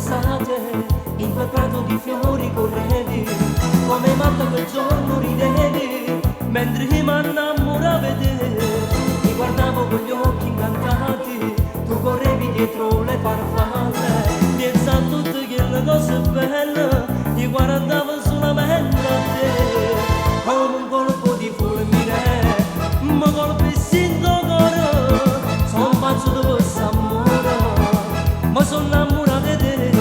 d'estate, in quel prato di fiori correvi, come matto quel giorno ridevi, mentre mi innamoravo di te, ti guardavo con gli occhi incantati, tu correvi dietro le farfalle, pensa a tutte quelle cose belle, ti guardavo solamente a te, come un colpo di fulmine, mi colpissi in tuo cuore, sono pazzo di questo amore, ma sono innamorato di te,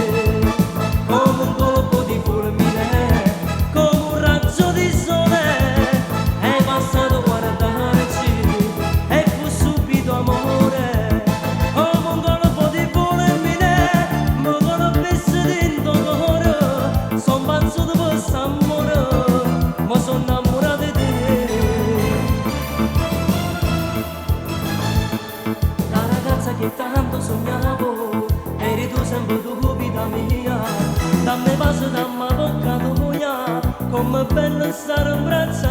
come un colpo di fulmine, come un raggio di sole, è passato a guardarci e fu subito amore, come un colpo di fulmine, mi colpissi in tuo cuore, sono pazzo di questo amore, ma sono innamorato di te. La ragazza che tanto sognavo, eri tu sempre tu vita mia, dammi passo, dammi bocca tua, come bello stare in braccio